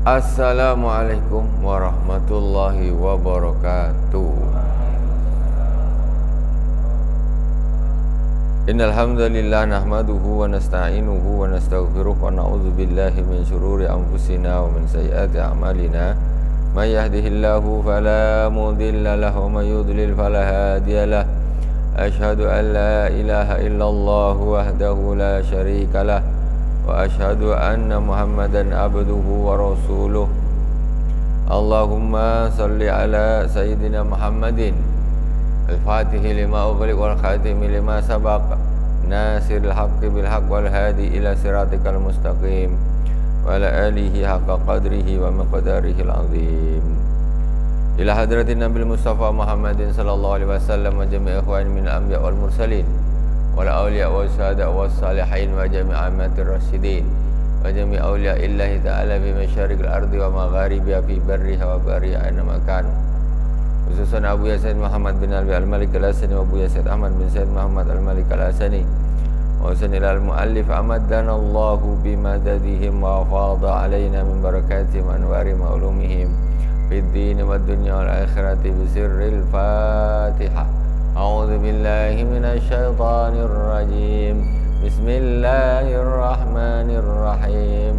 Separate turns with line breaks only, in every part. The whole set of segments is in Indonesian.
Assalamualaikum warahmatullahi wabarakatuh. Innal hamdalillah nahmaduhu wa nasta'inuhu wa nastaghfiruh wa na'udzu billahi min shururi anfusina wa min sayyiati a'malina. May yahdihillahu fala mudilla lahu wa may yudlil fala hadiyalah. Asyhadu an la ilaha illallah wahdahu la syarika lah wa asyhadu anna Muhammadan abduhu wa rasuluh. Allahumma salli ala sayyidina Muhammadin al-fatihi lima ughliq wal khatimi lima sabaq nasiril haqqi bil haqq wal hadi ila siratikal mustaqim wa ala alihi haqqa qadrihi wa miqdarihi al-azim. Ila hadratin Nabil Mustafa Muhammadin sallallahu alaihi wasallam wa jami'i ikhwani min al-anbiya wal mursalin wal awliya was syuhada was salihin wa jami' ammatir rasyidin wa jami' awliya illahi ta'ala fi masyariqil ardi wa magharibiha fi barriha wa bahriha aina makan. Khususan Abu Yasin Muhammad bin Alwi al-Malik al-Asani wa Abu Yasin Ahmad bin Said Muhammad al-Malik al-Asani wa sanil al-muallif amadana Allahu bimadadihim wa fadha alaina min barakatihim anwari ma'lumihim fid din wad dunya wal akhirati bi sirril Fatihah. A'udzu billahi minasy syaithanir rajim. Bismillahirrahmanirrahim.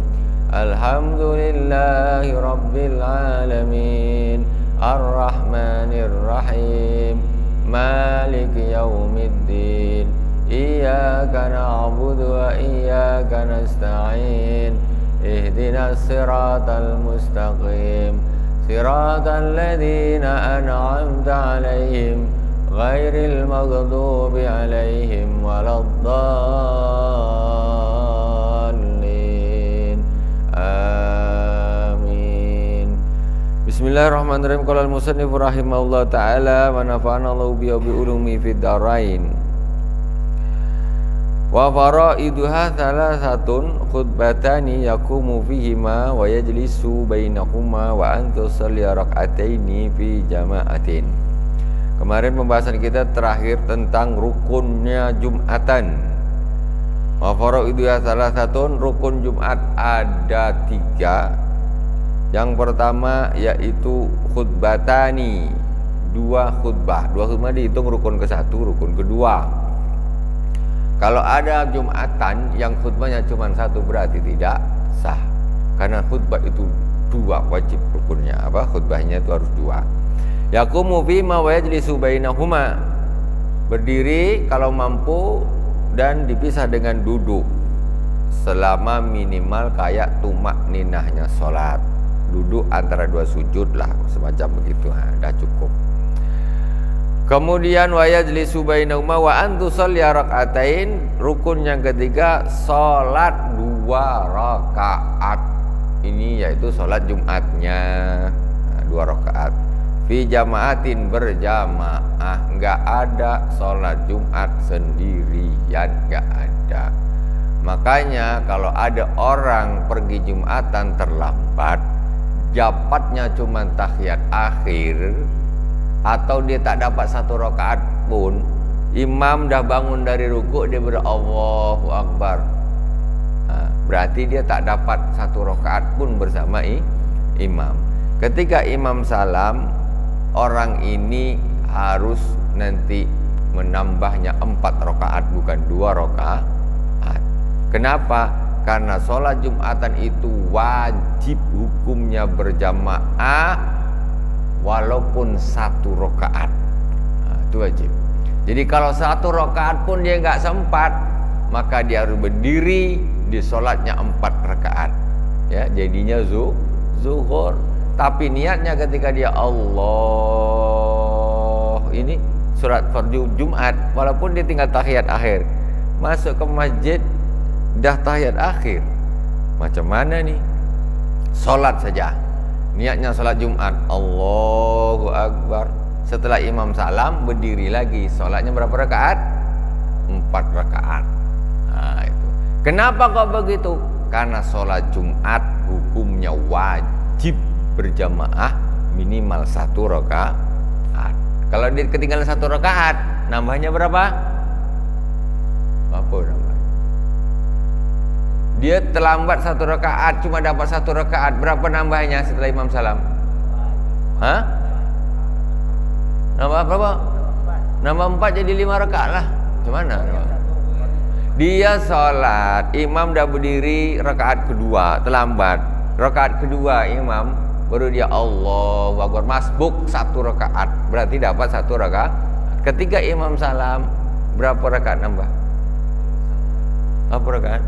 Alhamdulillahi rabbil alamin. Arrahmanir rahim. Maliki yaumiddin. Iyyaka na'budu wa iyyaka nasta'in. Ihdinas siratal mustaqim. Siratal ladzina an'amta 'alaihim ghairil maghdubi 'alaihim waladdallin. Amin. Bismillahirrahmanirrahim. Qala al-musannif rahimahullah ta'ala wa nafa'ana Allahu bi ulumi fid darain. Wa faraiduha thalathatun khutbatani yaqumu fihima wa yajlisu bainahuma wa an tusalli rak'ataini fi jama'atin. Kemarin pembahasan kita terakhir tentang rukunnya Jumatan. Wa faraiduha thalathatun, rukun Jumat ada 3. Yang pertama yaitu khutbatani, 2 khutbah. 2 khutbah dihitung rukun ke-1, rukun kedua. Kalau ada Jumatan yang khutbahnya cuma 1 berarti tidak sah. Karena khutbah itu 2 wajib rukunnya. Khutbahnya itu harus 2. Yaqumu fima wa yajlisu bainahuma, berdiri kalau mampu dan dipisah dengan duduk selama minimal kayak tumak ninahnya sholat, duduk antara 2 sujud lah, semacam begitu, dah cukup. Kemudian wa yajlisu bainahuma wa an tusalli rak'atain, rukun yang ketiga salat 2 rakaat. Ini yaitu salat Jumatnya, 2 rakaat. Fi jama'atin, berjamaah, enggak ada salat Jumat sendirian, enggak ada. Makanya kalau ada orang pergi Jumatan terlambat, dapatnya cuma tahiyat akhir, atau dia tak dapat 1 rakaat pun, imam dah bangun dari rukuk, dia Allahu Akbar, berarti dia tak dapat 1 rakaat pun bersama imam. Ketika imam salam, orang ini harus nanti menambahnya 4 rakaat, bukan 2 rakaat. Kenapa? Karena sholat Jumatan itu wajib hukumnya berjamaah walaupun 1 rakaat. Itu wajib. Jadi kalau 1 rakaat pun dia nggak sempat, maka dia harus berdiri di sholatnya 4 rakaat. Ya, jadinya zuhur. Tapi niatnya ketika dia Allah, ini surat fardu Jumat, walaupun dia tinggal tahiyat akhir, masuk ke masjid dah tahiyat akhir, macam mana nih? Solat saja, niatnya solat Jumat, Allahu Akbar. Setelah imam salam, berdiri lagi. Solatnya berapa rakaat? 4 rakaat. Itu. Kenapa kok begitu? Karena solat Jumat hukumnya wajib berjamaah minimal 1 rakaat. Kalau dia ketinggalan 1 rakaat, nambahnya berapa? Apa namanya? Dia terlambat 1 rakaat, cuma dapat 1 rakaat. Berapa nambahnya setelah imam salam? Hah? Nambah berapa? Nambah 4 jadi 5 rakaat lah. Gimana? Dia sholat, imam dah berdiri rakaat kedua, terlambat. Rakaat kedua imam baru dia Allahu Akbar, masbuk 1 rakaat. Berarti dapat 1 rakaat. Ketika imam salam, berapa rakaat nambah? Apa rakaat?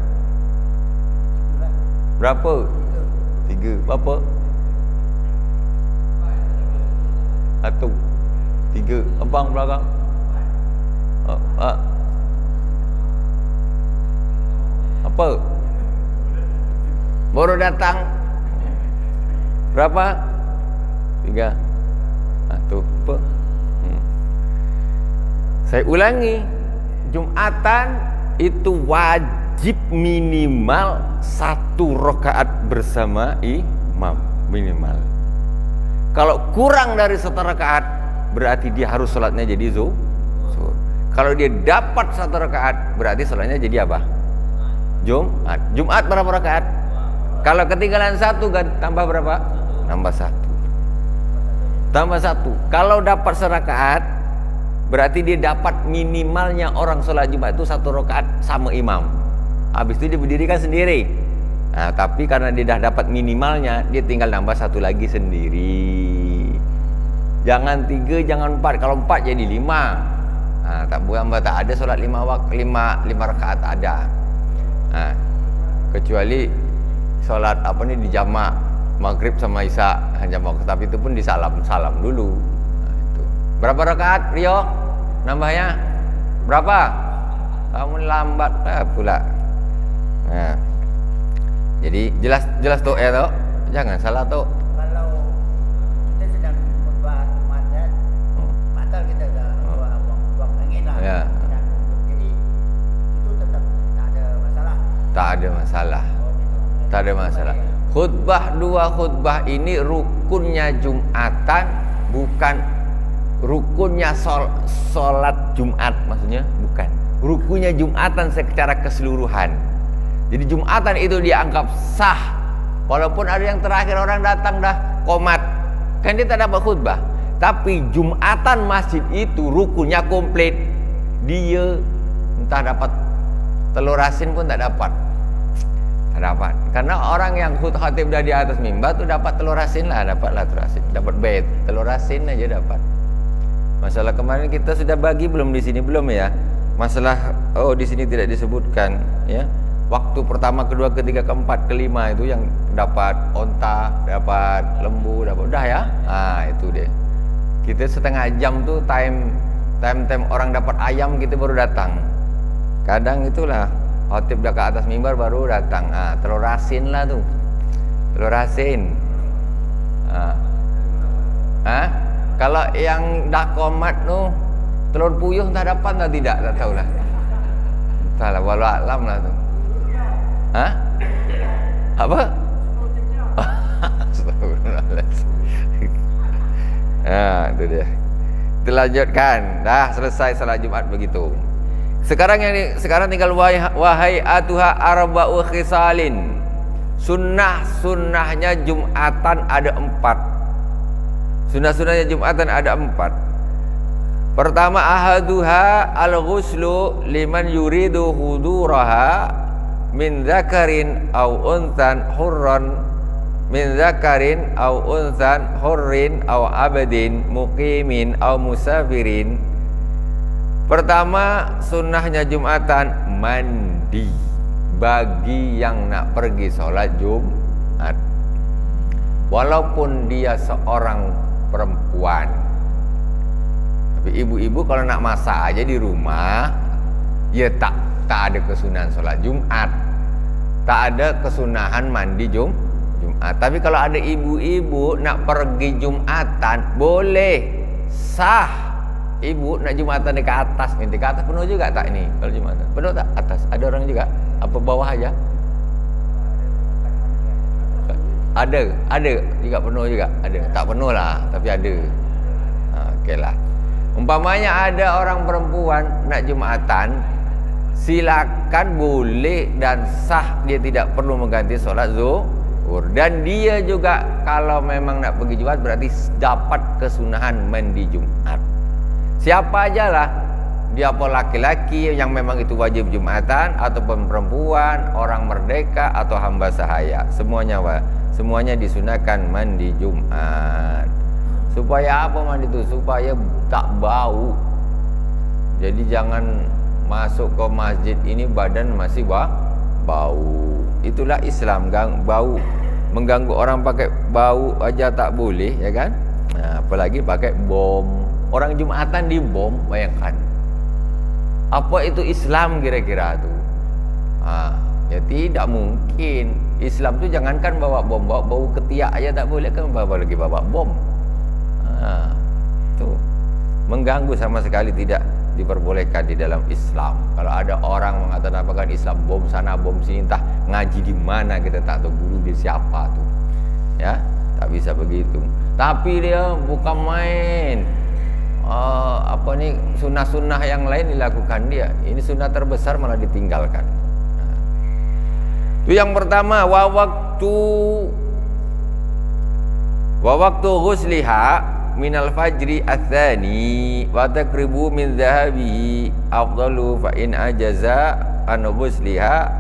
Berapa? 3. Berapa? 1 3. Abang belakang. Apa? Baru datang. Berapa? 3. 1. Apa? Saya ulangi, Jumatan itu wajib minimal 1 rakaat bersama imam, minimal. Kalau kurang dari 1 rakaat, berarti dia harus sholatnya jadi zuhur. Kalau dia dapat 1 rakaat, berarti sholatnya jadi apa? Jumat. Jumat berapa rakaat? Kalau ketinggalan 1, tambah berapa? Tambah 1. Tambah 1. Kalau dapat 1 rakaat, berarti dia dapat minimalnya orang sholat Jumat itu 1 rakaat sama imam. Habis itu dia berdirikan sendiri. Nah, tapi karena dia dah dapat minimalnya, dia tinggal nambah 1 lagi sendiri. Jangan 3, jangan 4. Kalau 4 jadi 5. Nah, tak boleh, tak ada sholat 5 rakaat tak ada. Nah, kecuali sholat di jamak maghrib sama isya jamak, tapi itu pun salam dulu. Nah, itu. Berapa rakaat Rio? Nambahnya berapa? Kamu lambat pula. Nah, jadi jelas tuh ya tuh, jangan salah tuh.
Kalau kita sedang khutbah Jumat ya, batal kita buang angin lah.
Ya.
Jadi itu tetap tak ada masalah.
Tak ada masalah. Tak ada masalah. Khutbah 2 khutbah ini rukunnya Jumatan, bukan rukunnya sholat Jumat, maksudnya bukan. Rukunnya Jumatan secara keseluruhan. Jadi Jumatan itu dianggap sah, walaupun ada yang terakhir orang datang dah komat, kan dia tak dapat khutbah. Tapi Jumatan masjid itu rukunnya komplit. Dia entah dapat telur asin pun tak dapat. Tak dapat. Karena orang yang khatib dah di atas mimbar tu dapat telur asin lah, dapatlah telur asin, dapat bait, telur asin aja dapat. Masalah kemarin kita sudah bagi belum di sini belum ya? Masalah di sini tidak disebutkan ya. Waktu pertama, kedua, ketiga, keempat, kelima itu yang dapat onta, dapat lembu, dapat udah ya. Ah, itu deh. Kita setengah jam tuh time orang dapat ayam kita baru datang. Kadang itulah khatib dah ke atas mimbar baru datang. Ah, telur asin lah tuh. Telur asin. Kalau yang dah komat tuh telur puyuh entah dapat entah tidak, tak tahulah. Entahlah, walau alam lah tuh. Hah? Apa? Itu dia. Kita lanjutkan. Dah selesai salat Jumat begitu. Sekarang tinggal wahai atuha arba'u khisalin. Sunnahnya Jumatan ada 4. Sunnahnya Jumatan ada 4. Pertama, ahaduha al-ghuslu liman yuridu huduraha min zakarin au unsan hurran min zakarin au unsan hurrin au abadin muqimin au musafirin. Pertama, sunnahnya Jumatan mandi bagi yang nak pergi sholat Jumat, walaupun dia seorang perempuan. Tapi ibu-ibu kalau nak masak aja di rumah, ya tak ada kesunahan sholat Jumat, tak ada kesunahan mandi Jumat. Tapi kalau ada ibu-ibu nak pergi Jumatan, boleh, sah. Ibu nak Jumatan dekat atas, dekat atas penuh juga tak ini? Kalau Jumatan penuh tak atas? Ada orang juga? Apa bawah aja? Ada juga penuh juga. Ada, tak penuh lah, tapi ada. Okey lah. Umpamanya ada orang perempuan nak Jumatan, silakan, boleh dan sah, dia tidak perlu mengganti sholat zuhur. Dan dia juga kalau memang nak pergi Jumat berarti dapat kesunahan mandi Jumat. Siapa aja lah, dia apa laki-laki yang memang itu wajib Jumatan, ataupun perempuan, orang merdeka atau hamba sahaya, semuanya disunahkan mandi Jumat. Supaya apa mandi itu? Supaya tak bau. Jadi jangan masuk ke masjid ini badan masih bau. Itulah Islam, bau. Mengganggu orang pakai bau aja tak boleh, ya kan? Nah, apalagi pakai bom. Orang Jumatan dibom, bayangkan. Apa itu Islam kira-kira tuh? Ya tidak mungkin. Islam tuh jangankan bawa bom, bawa bau ketiak aja tak boleh, kan bawa bom. Tuh mengganggu, sama sekali tidak diperbolehkan di dalam Islam. Kalau ada orang mengatasnamakan Islam, bom sana bom sini, entah ngaji di mana kita tak tahu, guru dia siapa tuh, ya tak bisa begitu. Tapi dia bukan main. Apa nih sunnah-sunnah yang lain dilakukan dia. Ini sunnah terbesar malah ditinggalkan. Itu yang pertama. Wa waktu ghusliha minal fajri atsani wa taqribu min dhahabi afdalu fa in ajaza an ghusliha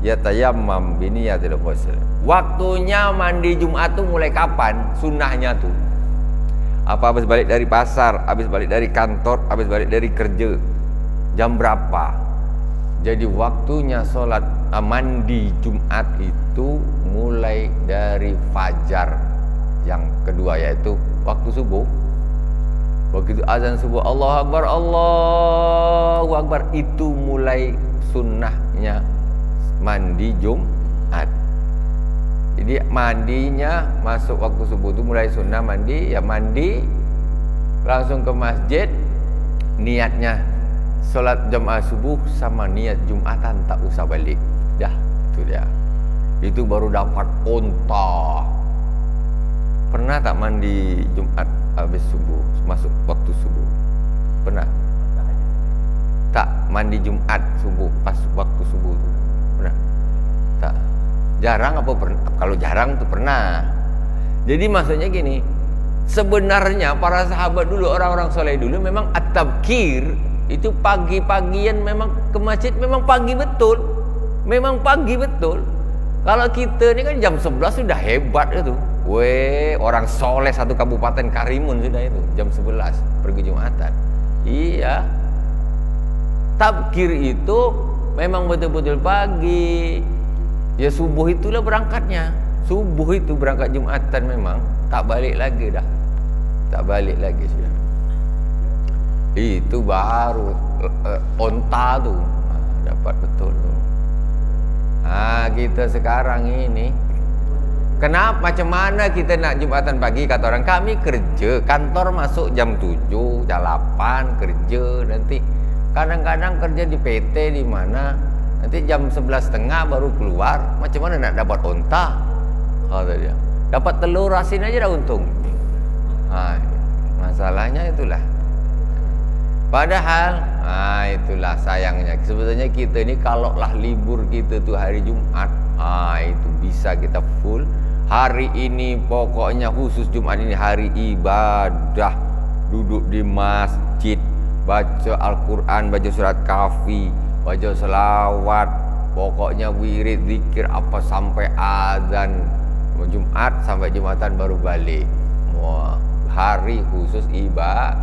yatayammam bi niyatil ghusl. Waktunya mandi Jumat tuh mulai kapan? Sunnahnya tuh apa? Habis balik dari pasar, habis balik dari kantor, habis balik dari kerja, jam berapa? Jadi waktunya sholat mandi Jumat itu mulai dari fajar yang kedua, yaitu waktu subuh. Begitu azan subuh, Allahu Akbar, Allahu Akbar, itu mulai sunnahnya mandi Jumat. Jadi mandinya masuk waktu subuh itu mulai sunnah mandi, ya mandi langsung ke masjid, niatnya sholat jamaah subuh sama niat Jumatan, tak usah balik. Dah, itu dia. Itu baru dapat unta. Pernah tak mandi Jumat habis subuh, masuk waktu subuh? Pernah? Tak mandi Jumat subuh pas waktu subuh itu? Pernah? Tak. Jarang apa pernah? Kalau jarang tuh pernah. Jadi maksudnya gini, sebenarnya para sahabat dulu, orang-orang soleh dulu memang at-tabkir itu pagi-pagian, memang ke masjid memang pagi betul. Memang pagi betul. Kalau kita ini kan jam 11 sudah hebat itu. Orang soleh satu kabupaten Karimun sudah itu jam 11 pergi Jumatan. Iya. Tabkir itu memang betul-betul pagi. Ya subuh itulah berangkatnya. Subuh itu berangkat Jumatan, memang tak balik lagi dah. Tak balik lagi sudah. Itu baru onta tuh dapat betul tuh. Kita sekarang ini kenapa, macam mana kita nak Jumatan pagi? Kata orang, kami kerja, kantor masuk jam 7, jam 8 kerja, nanti kadang-kadang kerja di PT di mana, nanti jam 11.30 baru keluar. Macam mana nak dapat onta? Kata dia, dapat telur asin aja dah untung. Masalahnya itulah. Padahal, itulah sayangnya. Sebetulnya kita ini kalaulah libur kita tuh hari Jumat, itu bisa kita full. Hari ini pokoknya khusus Jumat ini hari ibadah. Duduk di masjid, baca Al-Quran, baca surat Kahfi, baca selawat, pokoknya wirid, zikir apa sampai azan Jumat, sampai Jumatan baru balik. Wah, hari khusus ibadah.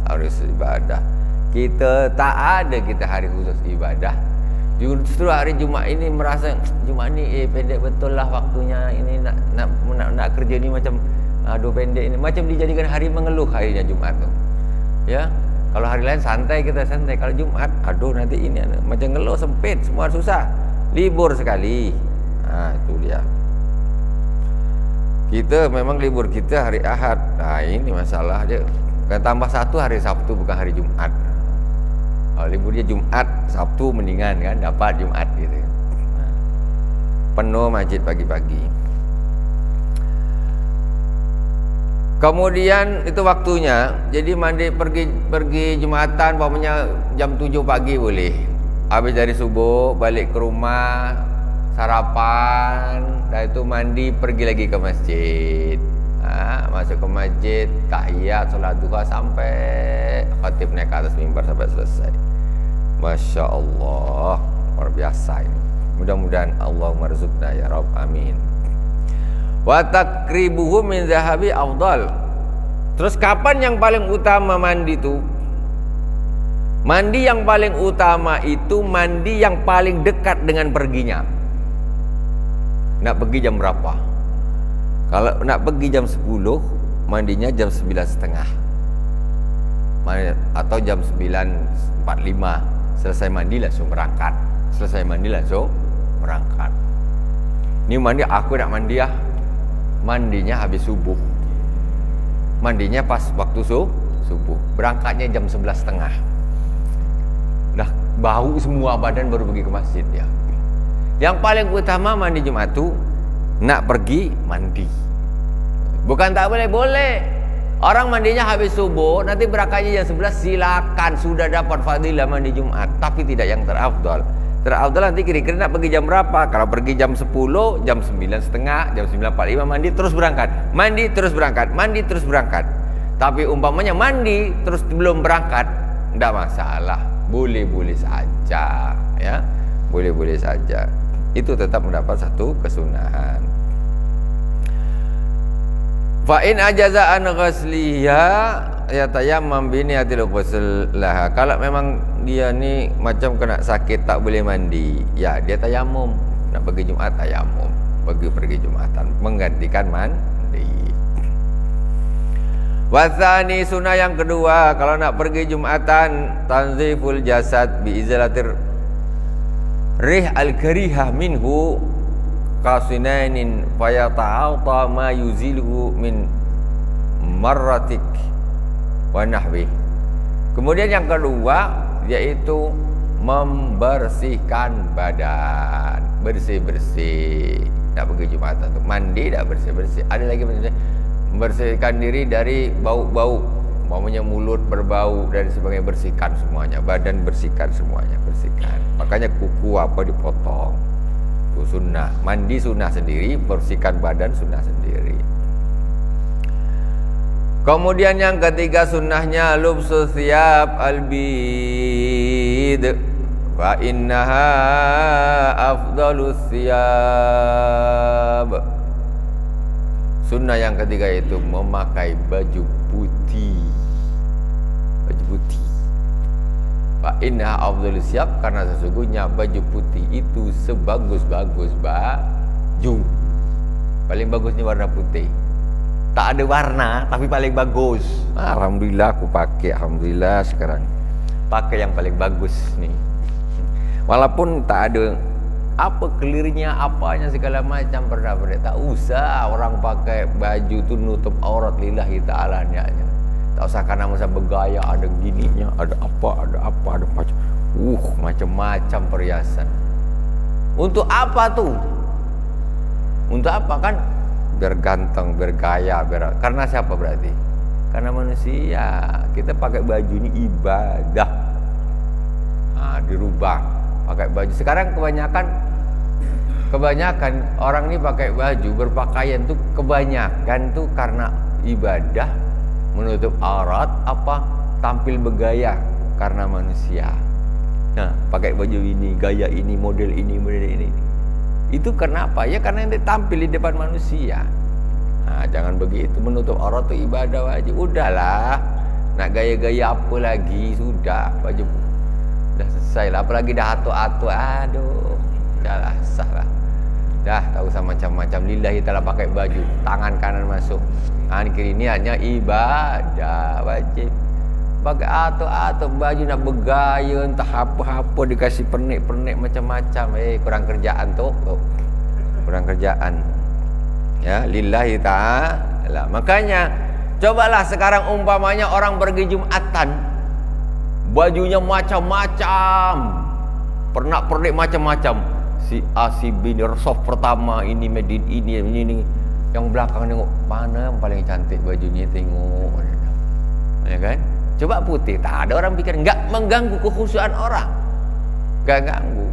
Harus ibadah. Kita tak ada kita hari khusus ibadah. Justru hari Jumat ini merasa Jumat ni pendek betul lah waktunya, ini nak kerja ni macam aduh pendek ini, macam dijadikan hari mengeluh harinya Jumat tu. Ya, kalau hari lain santai, kita santai. Kalau Jumat, aduh nanti ini macam ngeluh, sempit, semua susah. Libur sekali. Itu dia. Kita memang libur kita hari Ahad. Ini masalah dia. Kan tambah satu hari Sabtu, bukan hari Jumat. Kalau libur dia Jumat, Sabtu mendingan kan dapat Jumat gitu. Penuh masjid pagi-pagi. Kemudian itu waktunya. Jadi mandi pergi Jumatan umpamanya jam 7 pagi boleh. Habis dari subuh balik ke rumah, sarapan, dah itu mandi pergi lagi ke masjid. Masuk ke masjid, tahiyat, solat duha sampai khatib naik ke atas mimbar sampai selesai. Masya Allah, luar biasa ini. Mudah-mudahan Allahumma rizqna ya Rabb, amin. Wa takribuhu min zahabi afdal. Terus kapan yang paling utama mandi itu? Mandi yang paling utama itu mandi yang paling dekat dengan perginya. Nak pergi jam berapa? Kalau nak pergi jam 10, mandinya jam 9.30 atau jam 9.45. Selesai mandi langsung berangkat. Selesai mandi langsung berangkat. Ini mandi, aku nak mandi ya. Mandinya habis subuh. Mandinya pas waktu subuh. Berangkatnya jam 11.30. Dah bau semua badan baru pergi ke masjid ya. Yang paling utama mandi Jumat itu nak pergi mandi. Bukan tak boleh, boleh. Orang mandinya habis subuh, nanti berangkatnya jam 11, silakan, sudah dapat fadilah mandi Jumat, tapi tidak yang terafdal. Terafdal nanti kira-kira nak pergi jam berapa? Kalau pergi jam 10, jam 9.30, jam 9.45 mandi terus berangkat. Mandi terus berangkat, mandi terus berangkat. Tapi umpamanya mandi terus belum berangkat, tidak masalah. Boleh-boleh saja, ya. Boleh-boleh saja. Itu tetap mendapat satu kesunahan. Fa in ajaza an ghasliha ya tayammam bi niyatil ghusl laha. Kalau memang dia ni macam kena sakit tak boleh mandi, ya dia tayamum. Nak pergi Jumat tayamum, pergi Jumatan menggantikan mandi. Wasani sunnah yang kedua, kalau nak pergi Jumatan tanziful jasad bi izalatir rih al-karihah minhu kasinainin fayata'ata ma yuziluhu min marratik wa nahwi. Kemudian yang kedua yaitu membersihkan badan, bersih-bersih. Nak pergi Jumatan tu mandi dah bersih-bersih. Ada lagi membersihkan diri dari bau-bau, umpamanya mulut berbau dan sebagainya, bersihkan semuanya. Badan bersihkan semuanya, bersihkan. Makanya kuku apa dipotong. Itu sunnah. Mandi sunnah sendiri, bersihkan badan sunnah sendiri. Kemudian yang ketiga sunnahnya lubsus thiyab albid wa innaha afdalus thiyab. Sunnah yang ketiga itu memakai baju putih. Baju putih. Fa innaha afdalus thiyab, karena sesungguhnya baju putih itu sebagus-bagus baju. Paling bagusnya warna putih. Tak ada warna tapi paling bagus. Alhamdulillah aku pakai, alhamdulillah sekarang pakai yang paling bagus nih. Walaupun tak ada apa kelirnya, apanya segala macam, pernah tak usah orang pakai baju tu nutup aurat lillahi ta'ala niatnya. Tak usah karena masa bergaya ada gininya, ada macam macam-macam perhiasan. Untuk apa tu? Untuk apa kan? Biar ganteng, biar gaya, karena siapa berarti? Karena manusia. Kita pakai baju ini ibadah. Dirubah pakai baju. Sekarang kebanyakan orang ini pakai baju, berpakaian tuh kebanyakan tuh karena ibadah, menutup aurat, apa tampil bergaya karena manusia. Nah, pakai baju ini, gaya ini, model ini, model ini. Itu kenapa? Ya karena yang tampil di depan manusia. Nah, jangan begitu, menutup aurat itu ibadah wajib. Udahlah, nak gaya-gaya apa lagi? Sudah, baju dah selesai lah. Apalagi dah atuk-atuk, aduh, udahlah, sah lah. Dah tak usah macam-macam. Lillahi ta'ala pakai baju, tangan kanan masuk, tangan kiri, niatnya ibadah wajib. Pakai atuk-atuk baju nak bergaya, entah apa-apa dikasih pernik-pernik macam-macam. Kurang kerjaan tu. Kurang kerjaan. Ya, lillahi ta'ala. Makanya cobalah sekarang umpamanya orang pergi Jumatan, bajunya macam-macam, pernak-pernik macam-macam. Si A, si B, soft pertama ini, medit ini. Yang belakang nengok mana yang paling cantik bajunya, tengok, ya kan? Coba putih, tak ada orang pikir, nggak mengganggu kekhusyuan orang, nggak ganggu.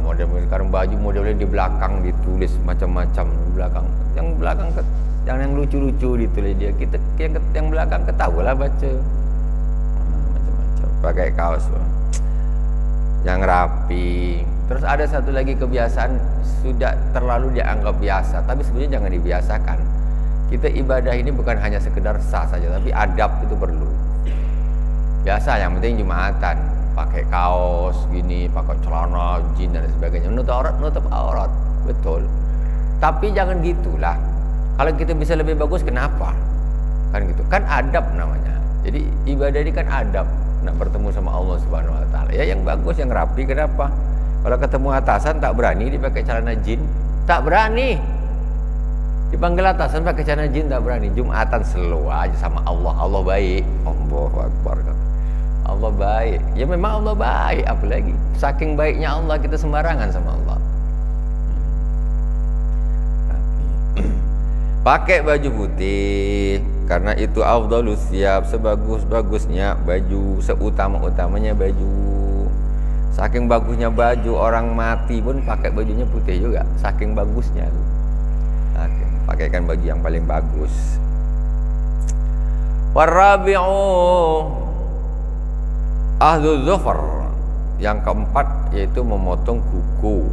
Model sekarang baju modelnya di belakang ditulis macam-macam di belakang. Yang lucu-lucu ditulis dia. Kita yang belakang ketahuilah baca. Macam-macam. Pakai kaos yang rapi. Terus ada satu lagi kebiasaan sudah terlalu dianggap biasa, tapi sebenarnya jangan dibiasakan. Kita ibadah ini bukan hanya sekedar sah saja, tapi adab itu perlu. Biasa yang penting Jumatan, pakai kaos gini, pakai celana jin dan sebagainya, nutup aurat, betul. Tapi jangan gitulah. Kalau kita bisa lebih bagus, kenapa? Kan gitu. Kan adab namanya. Jadi ibadah ini kan adab, nak bertemu sama Allah Subhanahu wa taala. Ya yang bagus, yang rapi, kenapa? Kalau ketemu atasan tak berani dipakai celana jin, tak berani. Dipanggil atasan pakai celana jin, tak berani. Jumatan slow aja sama Allah. Allah baik. Allahu Akbar. Allah baik. Ya memang Allah baik, apalagi saking baiknya Allah kita sembarangan sama Allah. Pakai baju putih karena itu afdhalus siyab, sebagus-bagusnya baju, seutama-utamanya baju. Saking bagusnya baju, orang mati pun pakai bajunya putih juga, saking bagusnya tuh. Oke, pakaikan baju yang paling bagus. Warabi'u ahlu zufar, yang keempat yaitu memotong kuku.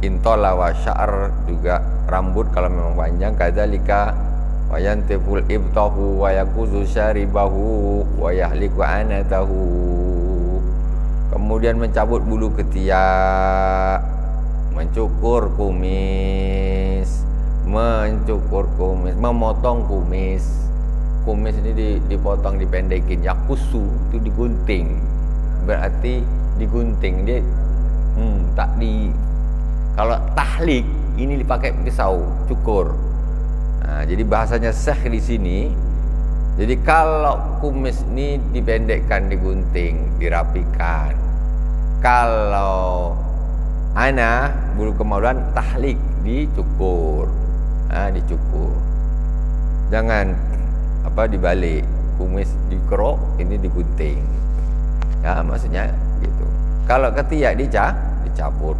Intola wa sya'ar, juga rambut kalau memang panjang. Kadzalika wa yantibul ibtahu wa yakuzu syaribahu wa yahliku anatahu. Kemudian mencabut bulu ketiak, mencukur kumis, memotong kumis. Kumis ini dipotong, dipendekin. Yakusu itu digunting, berarti digunting dia. Tak di, kalau tahlik ini dipakai pisau cukur. Nah, jadi bahasanya syekh di sini. Jadi kalau kumis ini dipendekkan, digunting, dirapikan. Kalau ana bulu kemaluan tahlik, dicukur. Nah, dicukur. Jangan dibalik, kumis dikerok, ini digunting. Ya, maksudnya gitu. Kalau ketiak dicabut,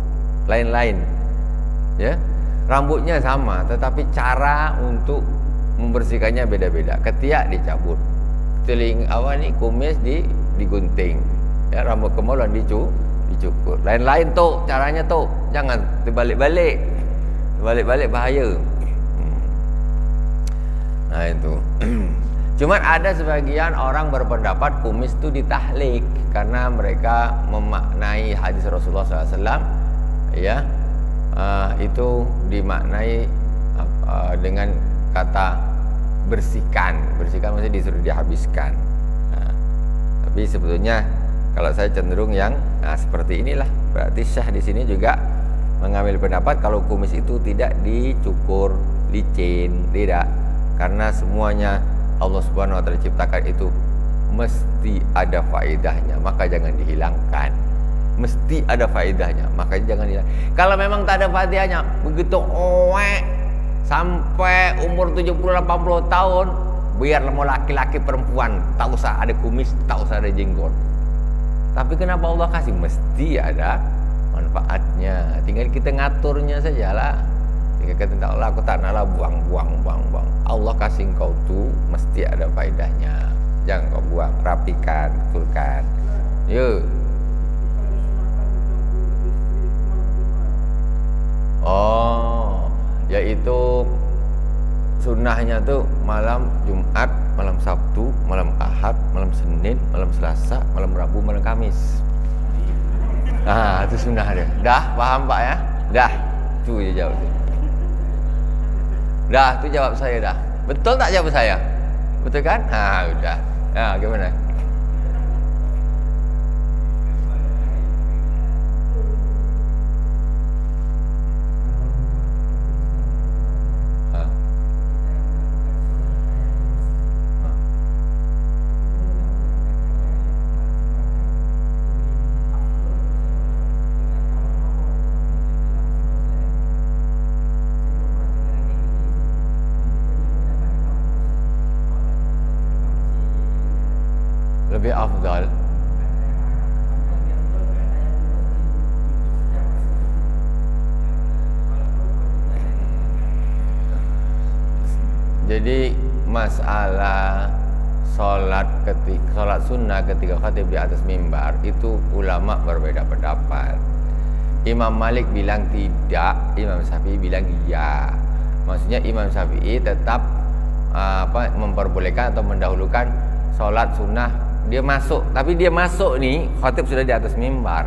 lain-lain. Ya. Rambutnya sama, tetapi cara untuk membersihkannya beda-beda. Ketiak dicabut, kumis digunting. Ya, rambut kemaluan dicukur. Lain-lain tuh caranya tuh. Jangan dibalik-balik. Balik-balik bahaya. Nah itu. Cuman ada sebagian orang berpendapat kumis itu ditahlik karena mereka memaknai hadis Rasulullah SAW, ya, itu dimaknai dengan kata bersihkan maksudnya disuruh dihabiskan. Tapi sebetulnya kalau saya cenderung yang seperti inilah. Berarti Syekh di sini juga mengambil pendapat kalau kumis itu tidak dicukur, licin, tidak, karena semuanya Allah Subhanahu wa taala ciptakan itu mesti ada faedahnya, maka jangan dihilangkan. Mesti ada faedahnya, makanya jangan dihilangkan. Kalau memang tak ada faedahnya, begitu sampai umur 70-80 tahun, biarlah mau laki-laki perempuan, tak usah ada kumis, tak usah ada jenggot. Tapi kenapa Allah kasih? Mesti ada manfaatnya. Tinggal kita ngaturnya sajalah. Jika kita tak Allah, aku tak naklah buang. Allah kasih engkau tuh mesti ada faedahnya. Jangan kau buang, rapikan, betulkan. Yuk. Oh, yaitu sunnahnya tuh malam Jumat, malam Sabtu, malam Ahad, malam Senin, malam Selasa, malam Rabu, malam Kamis. Itu sunnah dia. Dah paham Pak ya? Dah. Itu dia jawab tu. Dah, tu jawab saya dah. Betul tak jawab saya? Betul kan? Udah. Gimana? lebih afdal. Jadi masalah sholat sunnah ketika khatib di atas mimbar itu ulama berbeda pendapat. Imam Malik bilang tidak, Imam Syafi'i bilang iya. Maksudnya Imam Syafi'i tetap memperbolehkan atau mendahulukan sholat sunnah. Dia masuk, tapi dia masuk nih khatib sudah di atas mimbar.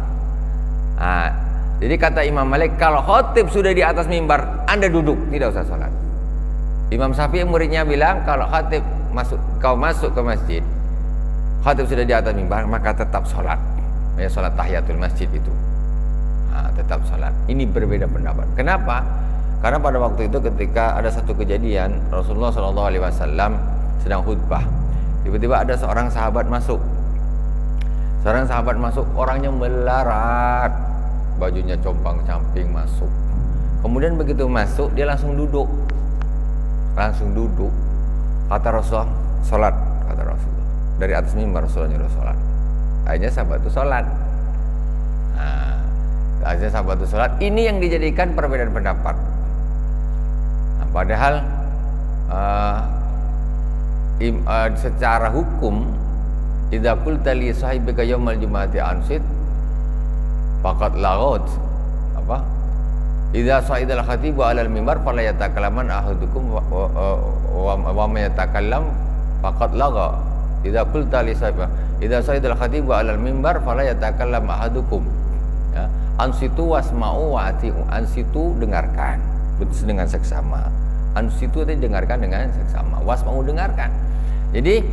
Jadi kata Imam Malik, kalau khatib sudah di atas mimbar, Anda duduk, tidak usah sholat. Imam Syafi'i muridnya bilang, kalau khatib kau masuk ke masjid, khatib sudah di atas mimbar, maka tetap sholat. Ya, sholat tahiyatul masjid itu. Tetap sholat. Ini berbeda pendapat. Kenapa? Karena pada waktu itu ketika ada satu kejadian, Rasulullah SAW sedang khutbah. Tiba-tiba ada seorang sahabat masuk. Orangnya melarat, bajunya compang-camping masuk. Kemudian begitu masuk, dia langsung duduk. Kata Rasulullah, sholat. Kata Rasulullah, dari atas mimbar Rasulullah nyuruh sholat. Akhirnya sahabat itu sholat. Ini yang dijadikan perbedaan pendapat. Padahal secara hukum, idza qulta li sahibika yaumal jumu'ati ansit faqad laghut. Idza sa'idal khatibu 'alal mimbar fala yatakallaman ahadukum wa may yatakallam faqad lagha. Idza qulta li sahibika idza sa'idal khatibu 'alal mimbar fala yatakallam ahadukum. Ya, ansitu wasma'u wa ati'u. Ansitu dengarkan dengan seksama. Ansitu itu dengarkan dengan seksama. Wasma'u dengarkan. Jadi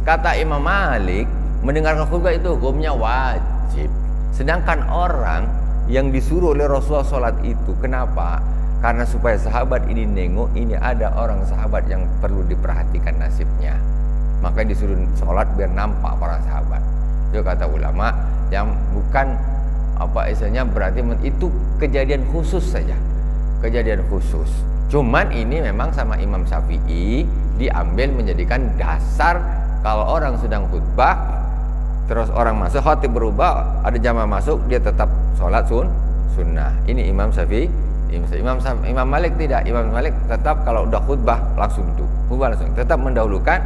kata Imam Malik, mendengarkan khutbah itu hukumnya wajib. Sedangkan orang yang disuruh oleh Rasulullah sholat itu, kenapa? Karena supaya sahabat ini nengok, ini ada orang sahabat yang perlu diperhatikan nasibnya. Makanya disuruh sholat biar nampak para sahabat. Itu kata ulama, yang bukan istilahnya berarti itu kejadian khusus saja. Kejadian khusus. Cuman ini memang sama Imam Syafi'i diambil menjadikan dasar kalau orang sedang khutbah, terus orang masuk, khatib berubah, ada jamaah masuk, dia tetap sholat sunnah. Ini Imam Syafi'i. Imam Malik tidak. Imam Malik tetap kalau udah khutbah langsung duduk. Tetap mendahulukan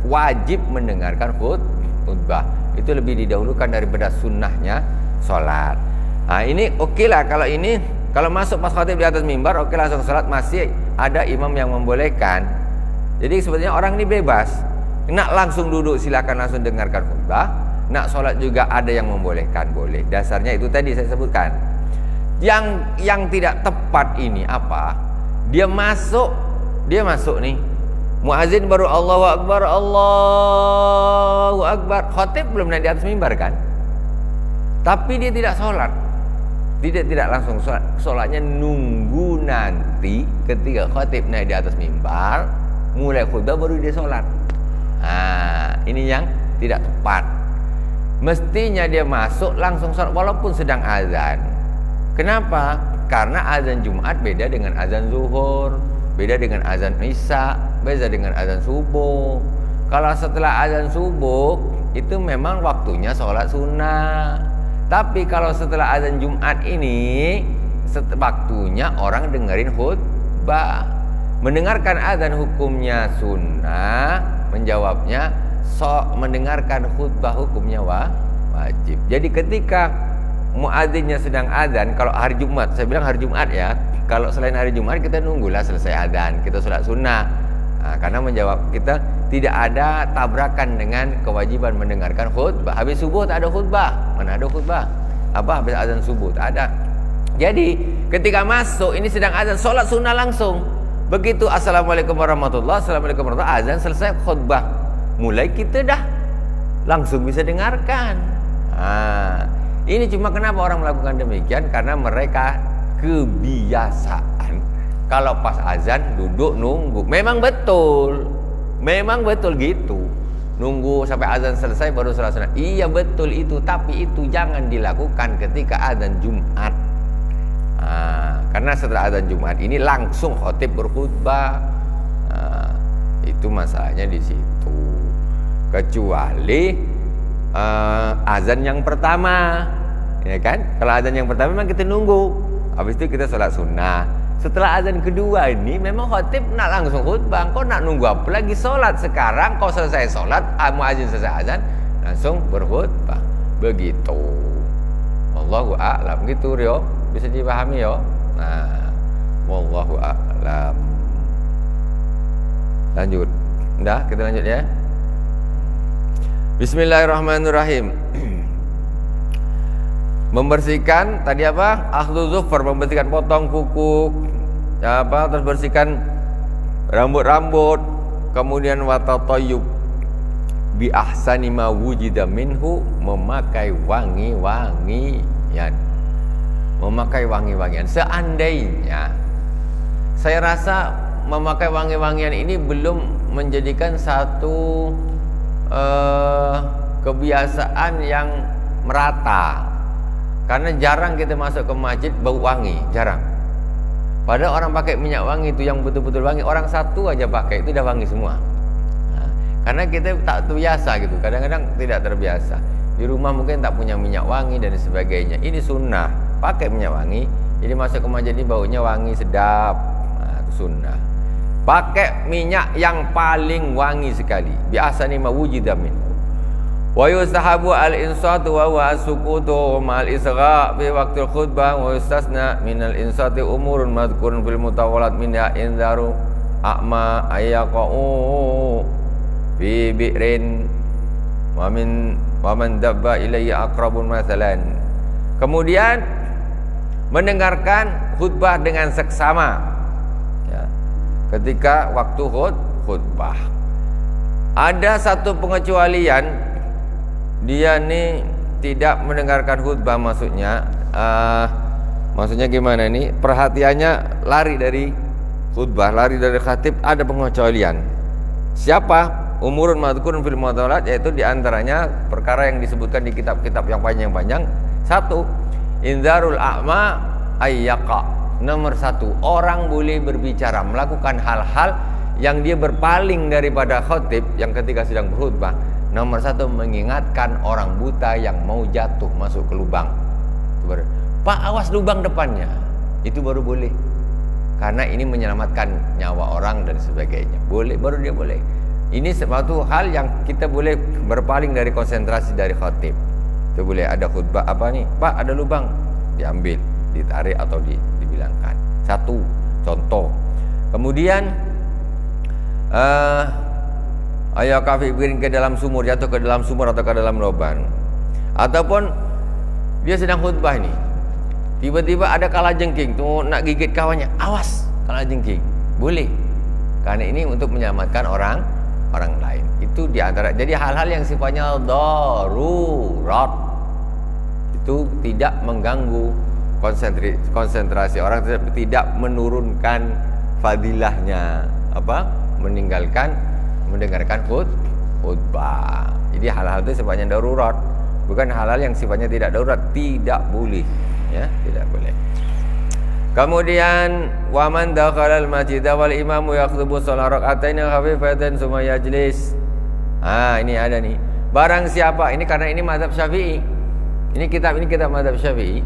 wajib mendengarkan khutbah. Itu lebih didahulukan daripada sunnahnya sholat. Ini oke lah kalau ini. Kalau masuk pas khatib di atas mimbar, oke langsung sholat, masih ada imam yang membolehkan. Jadi sebetulnya orang ini bebas. Nak langsung duduk silakan langsung dengarkan khutbah. Nak sholat juga ada yang membolehkan, boleh. Dasarnya itu tadi saya sebutkan. Yang tidak tepat ini apa? Dia masuk nih. Muazzin baru Allahu Akbar. Khatib belum naik di atas mimbar kan? Tapi dia tidak sholat. Tidak langsung sholat. Sholatnya nunggu nanti ketika khatib naik di atas mimbar, mulai khutbah baru dia sholat. Ini yang tidak tepat. Mestinya dia masuk langsung sholat walaupun sedang azan. Kenapa? Karena azan Jumat beda dengan azan zuhur, beda dengan azan isya, beda dengan azan subuh. Kalau setelah azan subuh itu memang waktunya sholat sunnah. Tapi kalau setelah azan Jumat ini waktunya orang dengerin khutbah. Mendengarkan azan hukumnya sunnah, menjawabnya mendengarkan khutbah hukumnya wajib. Jadi ketika muadzinnya sedang azan, kalau hari Jumat, saya bilang hari Jumat ya, kalau selain hari Jumat kita nunggulah selesai azan, kita sholat sunnah. Karena menjawab kita tidak ada tabrakan dengan kewajiban mendengarkan khutbah. Habis subuh tak ada khutbah. Mana ada khutbah? Habis azan subuh tak ada. Jadi ketika masuk ini sedang azan, sholat sunnah langsung. Begitu assalamualaikum warahmatullahi wabarakatuh, azan selesai khutbah. Mulai kita dah langsung bisa dengarkan. Ini cuma kenapa orang melakukan demikian? Karena mereka kebiasaan. Kalau pas azan duduk nunggu. Memang betul gitu. Nunggu sampai azan selesai baru sholat sunnah. Iya betul itu, tapi itu jangan dilakukan ketika azan Jumat. Karena setelah azan Jumat ini langsung khatib berkhutbah. Itu masalahnya di situ. Kecuali azan yang pertama, ya kan? Kalau azan yang pertama memang kita nunggu, habis itu kita sholat sunnah. Setelah azan kedua ini memang khatib nak langsung khutbah. Kau nak nunggu apa lagi? Sholat sekarang, kau selesai sholat, muadzin selesai azan, langsung berkhutbah. Begitu. Wallahu a'lam. Gitu Rio, bisa dipahami yo. Nah, wallahu a'lam. Lanjut. Udah, kita lanjut ya. Bismillahirrahmanirrahim. Membersihkan tadi apa? Akhdhu dzufar, membersihkan potong kuku, terus bersihkan rambut-rambut, kemudian watatayyub bi ahsani ma wujida minhu, memakai wangi-wangian. Memakai wangi-wangian. Seandainya saya rasa memakai wangi-wangian ini belum menjadikan satu kebiasaan yang merata. Karena jarang kita masuk ke masjid bau wangi, jarang. Padahal orang pakai minyak wangi itu yang betul-betul wangi, orang satu aja pakai itu udah wangi semua. Nah, karena kita tak terbiasa gitu, kadang-kadang tidak terbiasa. Di rumah mungkin tak punya minyak wangi dan sebagainya. Ini sunnah, pakai minyak wangi. Jadi masuk ke masjid ini baunya wangi sedap. Nah, itu sunnah. Pakai minyak yang paling wangi sekali. Biasa ni mawujida min. Wa yustahabu al-insatu wa huwa as-sukutu ma'al isra' fi waqtil khutbah wa yustasna min al-insati umurun madhkurun fil mutawalat minha indaru a'ma ayyaqa'u fi bi'rin wa man dabba ilayya aqrabun mathalan. Kemudian mendengarkan khutbah dengan seksama ya, ketika waktu khutbah. Ada satu pengecualian, dia nih tidak mendengarkan khutbah, maksudnya gimana nih? Perhatiannya lari dari khutbah, lari dari khatib. Ada pengecualian. Siapa? Umurun madhkurun fil mutawalat, yaitu diantaranya perkara yang disebutkan di kitab-kitab yang panjang-panjang. Satu, indzarul a'ma ayyaqa. Nomor satu, orang boleh berbicara, melakukan hal-hal yang dia berpaling daripada khatib yang ketika sedang berkhutbah. Nomor satu, mengingatkan orang buta yang mau jatuh masuk ke lubang. Pak, awas lubang depannya. Itu baru boleh. Karena ini menyelamatkan nyawa orang dan sebagainya. Boleh, baru dia boleh. Ini suatu hal yang kita boleh berpaling dari konsentrasi dari khatib. Itu boleh. Ada khutbah apa nih? Pak, ada lubang. Diambil, ditarik atau dibilangkan. Satu contoh. Kemudian ayo kafi bikin ke dalam sumur, jatuh ke dalam sumur atau ke dalam lubang. Ataupun dia sedang khutbah nih, tiba-tiba ada kalajengking tuh nak gigit kawannya, awas kalajengking. Boleh, karena ini untuk menyelamatkan orang lain. Itu diantara, jadi hal-hal yang sifatnya darurat itu tidak mengganggu konsentrasi orang, tidak menurunkan fadilahnya mendengarkan khutbah. Jadi hal-hal itu sifatnya darurat, bukan hal-hal yang sifatnya tidak darurat, tidak boleh ya, tidak boleh. Kemudian wa man dakhala al-masjid wal imamu yakhutubu shalah rak'atain khafifatan summa yajlis. Ini ada nih. Barang siapa, ini karena ini mazhab Syafi'i. Ini kitab mazhab Syafi'i.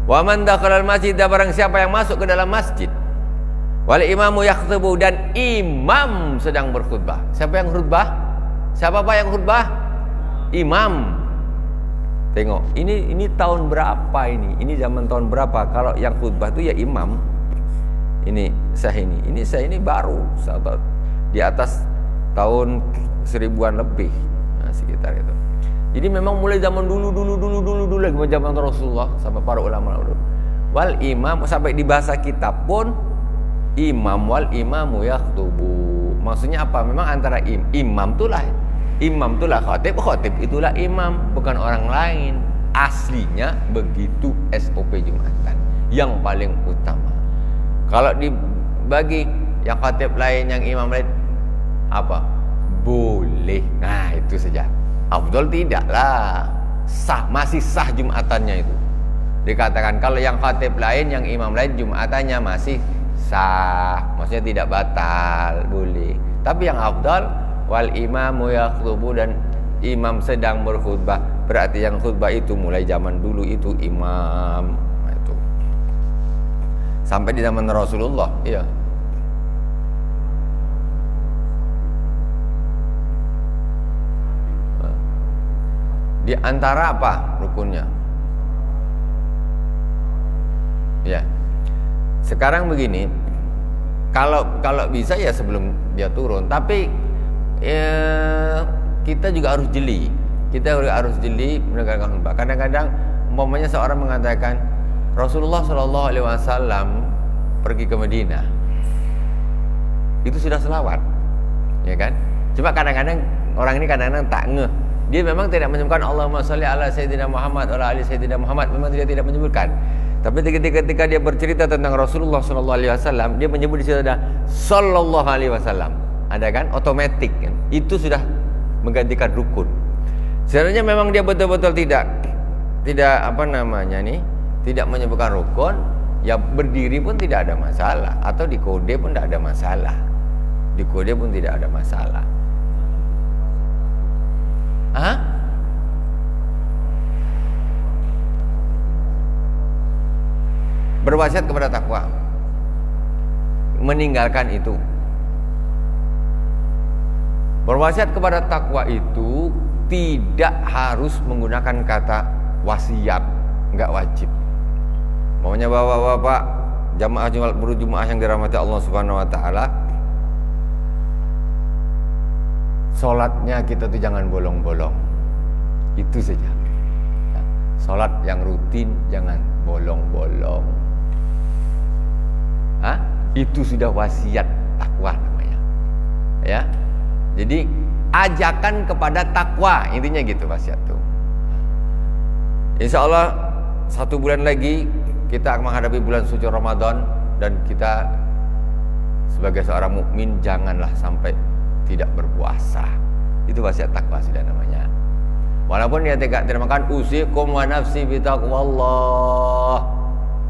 Wa man dakhala al-masjid, barang siapa yang masuk ke dalam masjid wal imamu yakhutubu, dan imam sedang berkhutbah. Siapa yang khutbah? Siapa Pak yang khutbah? Imam. Tengok, ini tahun berapa ini? Ini zaman tahun berapa? Kalau yang khutbah itu ya imam. Ini saya ini baru di atas tahun 1000-an lebih. Nah, sekitar itu. Jadi memang mulai zaman dulu lagi zaman Rasulullah sama para ulama dulu. Wal imam, sampai di bahasa kitab pun imam wal imamu yakhutubu. Maksudnya apa? Memang antara imam itulah khatib itulah imam, bukan orang lain. Aslinya begitu SOP Jumatan yang paling utama. Kalau dibagi yang khatib lain, yang imam lain, apa? Boleh. Nah, itu saja. Afdol tidaklah. Sah, masih sah Jumatannya itu. Dikatakan kalau yang khatib lain, yang imam lain, Jumatannya masih sah, maksudnya tidak batal, boleh. Tapi yang afdal wal imamu yakhutubu, dan imam sedang berkhutbah, berarti yang khutbah itu mulai zaman dulu itu imam. Nah, itu sampai di zaman Rasulullah, iya. Di antara apa rukunnya? Ya. Sekarang begini, kalau bisa ya sebelum dia turun, tapi kita juga harus jeli. Kita harus jeli mendengarkan khutbah. Kadang-kadang umpamanya seorang mengatakan Rasulullah Shallallahu Alaihi Wasallam pergi ke Madinah, itu sudah selawat, ya kan? Cuma kadang-kadang orang ini kadang-kadang tak ngeh. Dia memang tidak menyebutkan Allahumma sholli ala Sayyidina Muhammad wa ala ali Sayyidina Muhammad, memang dia tidak menyebutkan. Tapi ketika dia bercerita tentang Rasulullah Sallallahu Alaihi Wasallam, dia menyebut di situ ada Sallallahu Alaihi Wasallam, ada kan? Otomatis kan? Itu sudah menggantikan rukun. Sebenarnya memang dia betul-betul tidak apa namanya nih, tidak menyebutkan rukun. Ya berdiri pun tidak ada masalah, atau di kode pun tidak ada masalah. Di kode pun tidak ada masalah. Hah? Berwasiat kepada takwa, meninggalkan itu. Berwasiat kepada takwa itu tidak harus menggunakan kata wasiat, enggak wajib. Maunya bapak-bapak jamaah berjamaah yang dirahmati Allah Subhanahu wa taala, sholatnya kita tuh jangan bolong-bolong. Itu saja. Sholat yang rutin jangan bolong-bolong. Itu sudah wasiat takwa namanya. Ya. Jadi ajakan kepada takwa, intinya gitu wasiat tuh. Insya Allah 1 bulan lagi kita akan menghadapi bulan suci Ramadan, dan kita sebagai seorang mukmin janganlah sampai tidak berpuasa. Itu wasiat takwa sudah namanya. Walaupun dia tidak makan usikum wa nafsi bitaqwallah,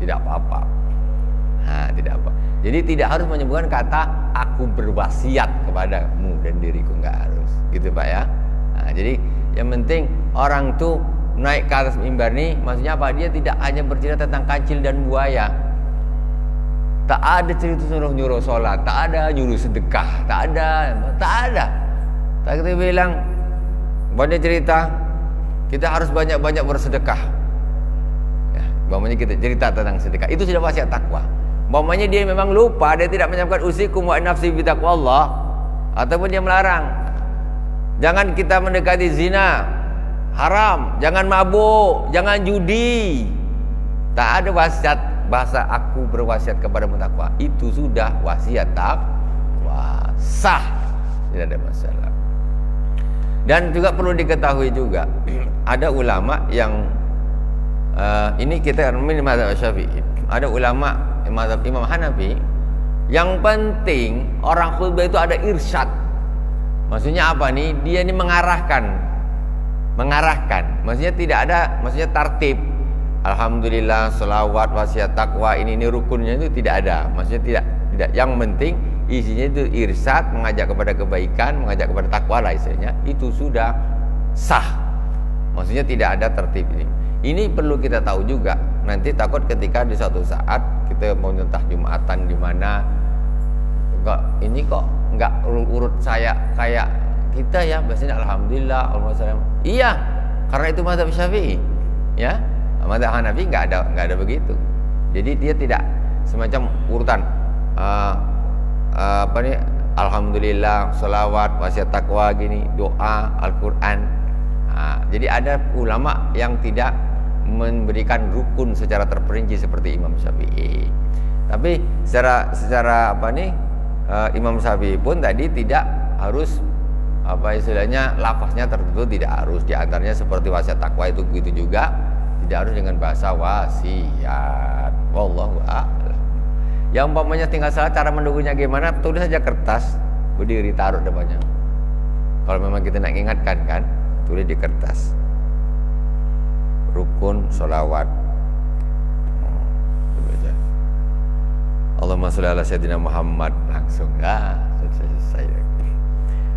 tidak apa-apa. Tidak apa. Jadi tidak harus menyebutkan kata aku berwasiat kepadamu dan diriku, enggak harus. Gitu Pak ya. Jadi yang penting orang tuh naik ke atas mimbar nih, maksudnya apa? Dia tidak hanya bercerita tentang kancil dan buaya. Tak ada cerita nyuruh sholat, tak ada nyuruh sedekah, tak ada. Tak kita bilang, banyak cerita kita harus banyak-banyak bersedekah. Ya, umpamanya kita cerita tentang sedekah, itu sudah wasiat takwa. Umpamanya dia memang lupa, dia tidak menyampaikan usikum wa nafsi bitaqwallah, ataupun dia melarang, jangan kita mendekati zina, haram, jangan mabuk, jangan judi. Tak ada wasiat bahasa aku berwasiat kepada takwa. Itu sudah wasiat takwa, sah, tidak ada masalah. Dan juga perlu diketahui juga ada ulama yang ini kita ini mazhab Syafi'i. Ada ulama mazhab Imam Hanafi yang penting orang khutbah itu ada irsyad. Maksudnya apa nih? Dia ini mengarahkan. Maksudnya tidak ada, maksudnya tartib. Alhamdulillah, selawat, wasiat takwa ini rukunnya itu tidak ada. Maksudnya tidak. Yang penting isinya itu irsyad, mengajak kepada kebaikan, mengajak kepada takwa lah istilahnya. Itu sudah sah. Maksudnya tidak ada tertib ini. Ini perlu kita tahu juga. Nanti takut ketika di suatu saat kita mau nyentah Jumatan di mana ini kok enggak urut saya kayak kita ya, biasanya alhamdulillah, Allahumma. Iya, karena itu mazhab Syafi'i. Ya. Mazhab Hanafi enggak ada begitu. Jadi dia tidak semacam urutan alhamdulillah, salawat, wasiat takwa gini, doa, Al-Qur'an. Jadi ada ulama yang tidak memberikan rukun secara terperinci seperti Imam Syafi'i. Tapi secara Imam Syafi'i pun tadi tidak harus istilahnya lafaznya tertentu, tidak harus. Di antaranya seperti wasiat takwa itu begitu juga, tidak harus dengan bahasa wasiat. Wallahu a'lam. Yang umpamanya tinggal salah cara mendukungnya gimana, tulis saja kertas, berdiri taruh depannya. Kalau memang kita nak ingatkan kan, tulis di kertas. Rukun sholawat. Allahumma sholli ala Sayyidina Muhammad, langsung selesai.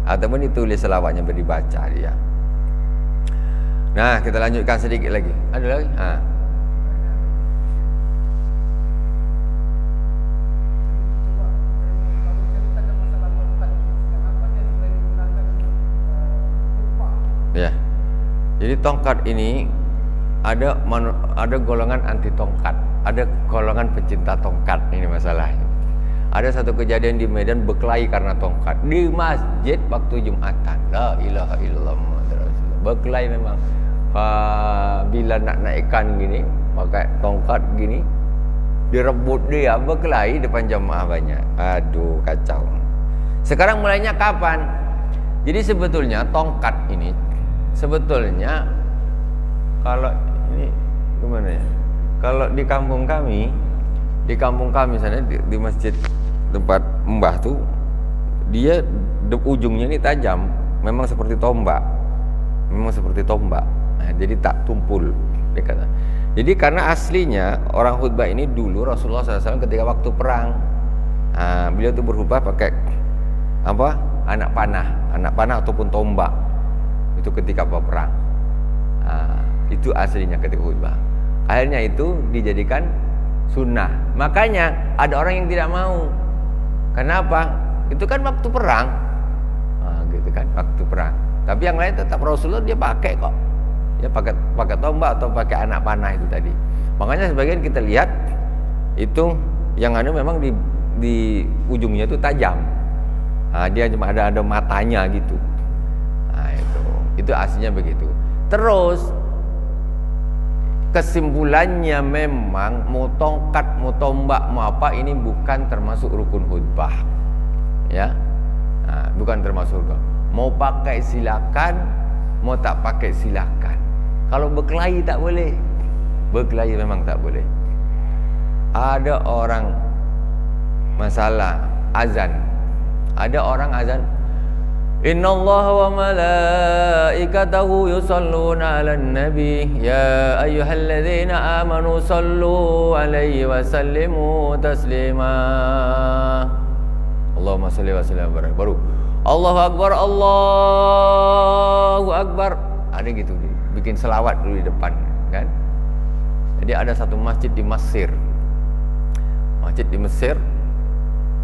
Ataupun ditulis selawatnya dibaca dia. Nah, kita lanjutkan sedikit lagi. Ada lagi? Ya. Jadi tongkat ini ada golongan anti tongkat, ada golongan pecinta tongkat. Ini masalahnya. Ada satu kejadian di Medan berkelahi karena tongkat di masjid waktu Jumatan. La ilaha illallah Muhammadur Rasulullah. Berkelahi memang. Bila nak naikkan gini pakai tongkat gini, direbut dia, berkelahi depan jamaah banyak. Aduh, kacau. Sekarang mulainya kapan? Jadi sebetulnya tongkat ini sebetulnya kalau ini gimana ya? Kalau di kampung kami sana di masjid tempat mbah tuh, dia ujungnya ini tajam, memang seperti tombak. Nah, jadi tak tumpul, dia kata. Jadi karena aslinya orang khutbah ini dulu Rasulullah SAW ketika waktu perang, beliau tuh berkhutbah pakai apa? Anak panah ataupun tombak. Itu ketika perang. Itu aslinya ketika khutbah. Akhirnya itu dijadikan sunnah. Makanya ada orang yang tidak mau. Kenapa? Itu kan waktu perang. Gitu kan, waktu perang. Tapi yang lain tetap Rasulullah dia pakai kok. Ya pakai tombak atau pakai anak panah itu tadi. Makanya sebagian kita lihat itu yang memang di ujungnya itu tajam. Dia cuma ada matanya gitu. Itu aslinya begitu. Terus kesimpulannya memang mau tongkat, mau tombak, mau apa ini bukan termasuk rukun khutbah. Ya. Bukan termasuk rukun. Mau pakai silakan, mau tak pakai silakan. Kalau berkelahi tak boleh. Berkelahi memang tak boleh. Ada orang masalah azan. Ada orang azan, Innallaha wa malaikatahu yusalluna 'alan nabi ya ayyuhalladzina amanu sallu 'alaihi wa sallimu taslima. Allahumma shalli wa sallim baru Allahu akbar, Allahu akbar. Ada gitu, bikin selawat dulu di depan, kan? Jadi ada satu masjid di Mesir. Masjid di Mesir,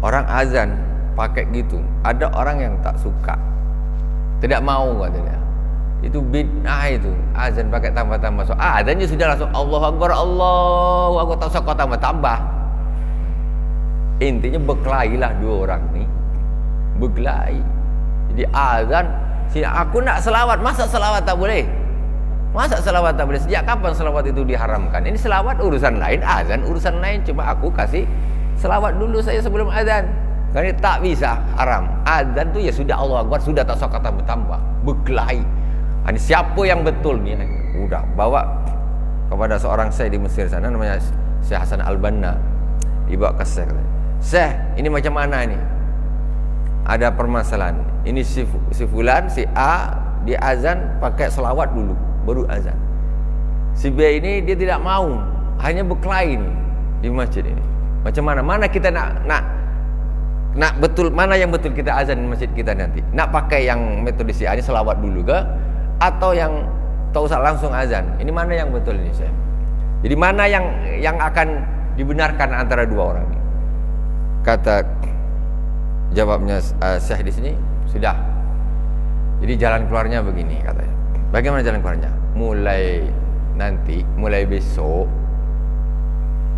orang azan pakai gitu. Ada orang yang tak suka, tidak mau katanya. Itu bid'ah itu. Azan pakai tambah-tambah. Azannya sudah langsung Allahu akbar, Allahu akbar, tak usah kau tambah. Intinya berkelahilah dua orang nih. Berkelahi. Jadi azan, aku nak selawat, masa selawat tak boleh? Masa selawat tak boleh? Sejak kapan selawat itu diharamkan? Ini selawat urusan lain, azan urusan lain. Coba aku kasih selawat dulu saya sebelum azan. Karena tak bisa, haram. Azan tu ya sudah Allah Akbar, sudah tak usah kata bertambah. Berkelahi. Ini siapa yang betul nih? Udah bawa kepada seorang syekh di Mesir sana, namanya Syekh Hasan Al-Banna. Dibawa ke syekh. Syekh, ini macam mana ini? Ada permasalahan. Ini si fulan, si A, dia azan pakai selawat dulu, baru azan. Si B ini dia tidak mau, hanya berkelahi nih di masjid ini. Macam mana? Mana kita nak betul, mana yang betul kita azan di masjid kita nanti? Nak pakai yang metode si A ini selawat dulu ke? Atau yang tak usah langsung azan? Ini mana yang betul ini, Syekh? Jadi mana yang akan dibenarkan antara dua orang ini? Kata jawabnya Syekh di sini, sudah. Jadi jalan keluarnya begini katanya. Bagaimana jalan keluarnya? Mulai besok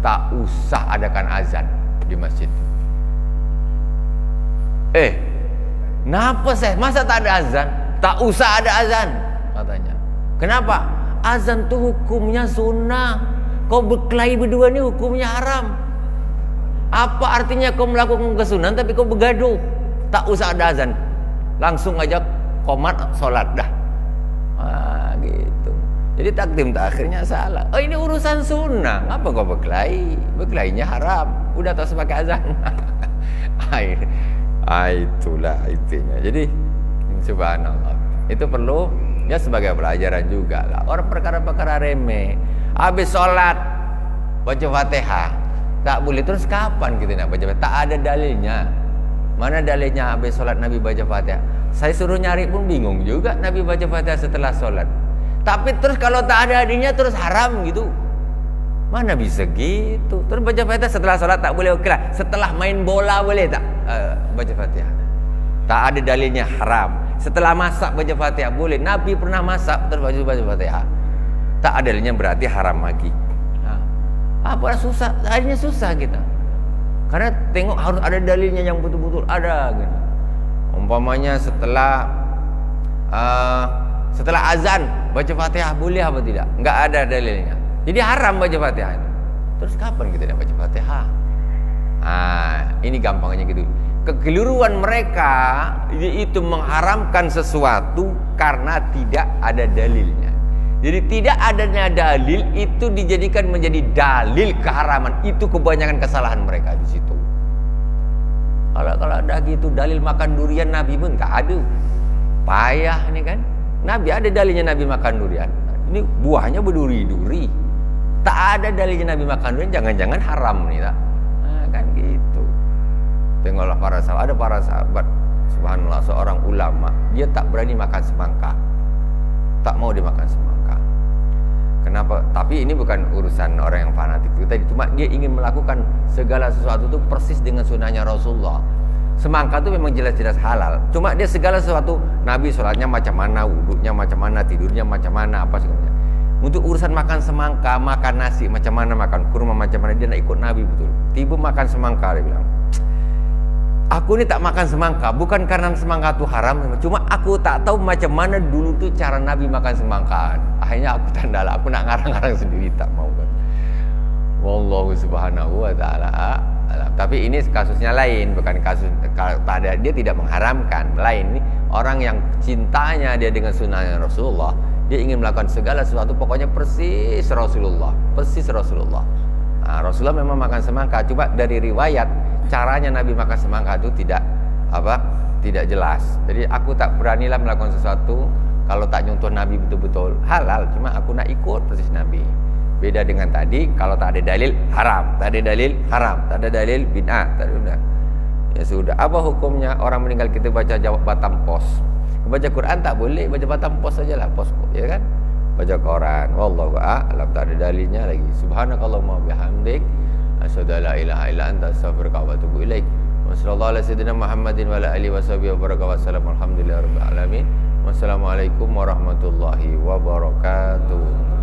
tak usah adakan azan di masjid. Kenapa Syekh? Masa tak ada azan? Tak usah ada azan katanya. Kenapa? Azan tuh hukumnya sunnah. Kau berkelahi berdua ini hukumnya haram. Apa artinya kau melakukan kesunahan tapi kau bergaduh? Tak usah ada azan, langsung aja qomat sholat dah. Gitu. Jadi takdim takhirnya salah. Ini urusan sunnah. Ngapa kau berkelahi? Berkelahinya haram. Udah tak usah pakai azan. Itulah intinya. Jadi subhanallah, itu perlu ya sebagai pelajaran juga lah. Orang perkara-perkara remeh, habis sholat baca Fatihah tak boleh, terus kapan kita nak baca Fatihah? Tak ada dalilnya. Mana dalilnya habis sholat Nabi baca Fatihah? Saya suruh nyari pun bingung juga Nabi baca Fatihah setelah sholat. Tapi terus kalau tak ada hadisnya terus haram gitu. Mana bisa gitu? Terus baca Fatihah setelah sholat tak boleh, oke lah. Setelah main bola boleh tak baca Fatihah? Tak ada dalilnya, haram. Setelah masak baca Fatihah boleh. Nabi pernah masak terus baca Fatihah. Tak ada dalilnya berarti haram lagi. Apa susah? Akhirnya susah kita. Karena tengok harus ada dalilnya yang betul-betul ada gitu. Umpamanya setelah azan baca Fatihah boleh apa tidak? Enggak ada dalilnya. Jadi haram baca Fatihah itu. Terus kapan kita nak baca Fatihah? Ini gampangnya gitu. Kekeliruan mereka yaitu mengharamkan sesuatu karena tidak ada dalilnya. Jadi tidak adanya dalil itu dijadikan menjadi dalil keharaman. Itu kebanyakan kesalahan mereka di situ. Kalau ada gitu dalil makan durian Nabi pun tak ada. Payah ini kan. Nabi ada dalilnya Nabi makan durian. Ini buahnya berduri-duri. Tak ada dalilnya Nabi makan durian, jangan-jangan haram nih tak? Kan gitu. Tengoklah para sahabat, ada para sahabat, subhanallah, seorang ulama, dia tak berani makan semangka. Tak mau dia makan semangka. Kenapa? Tapi ini bukan urusan orang yang fanatik itu tadi, cuma dia ingin melakukan segala sesuatu itu persis dengan sunnahnya Rasulullah. Semangka itu memang jelas-jelas halal. Cuma dia segala sesuatu, Nabi sholatnya macam mana, wuduknya macam mana, tidurnya macam mana, apa segalanya. Untuk urusan makan semangka, makan nasi macam mana, makan kurma macam mana, dia nak ikut Nabi betul. Tiba makan semangka, dia bilang, aku ni tak makan semangka bukan karena semangka itu haram, cuma aku tak tahu macam mana dulu tu cara Nabi makan semangka. Akhirnya aku tandalah, aku nak ngarang-ngarang sendiri, tak mau kan. Wallahu subhanahu wa ta'ala alam. Tapi ini kasusnya lain, bukan kasus kalau tak ada, dia tidak mengharamkan. Lain, ini orang yang cintanya dia dengan sunnahnya Rasulullah, dia ingin melakukan segala sesuatu pokoknya persis Rasulullah, persis Rasulullah. Rasulullah memang makan semangka, cuma dari riwayat caranya Nabi makan semangka itu tidak jelas. Jadi aku tak beranilah melakukan sesuatu kalau tak nyontoh Nabi betul-betul halal, cuma aku nak ikut persis Nabi. Beda dengan tadi, kalau tak ada dalil haram, tak ada dalil haram, tak ada dalil bid'ah, tak ada bid'ah. Ya sudah, apa hukumnya orang meninggal kita baca jawab batam pos? Baca Quran tak boleh, baca batam pos sajalah, pos, ya kan? Baca Quran, wallahu a'lam, tak ada dalilnya lagi. Subhanakallahumma bihamdik, asyhadu an la ilaha illa anta, astaghfiruka wa atubu ilaik. Wassallallahu ala sayyidina Muhammadin wa ala alihi washabihi wa baraka wasallam. Alhamdulillahirabbil alamin. Wassalamualaikum warahmatullahi wabarakatuh.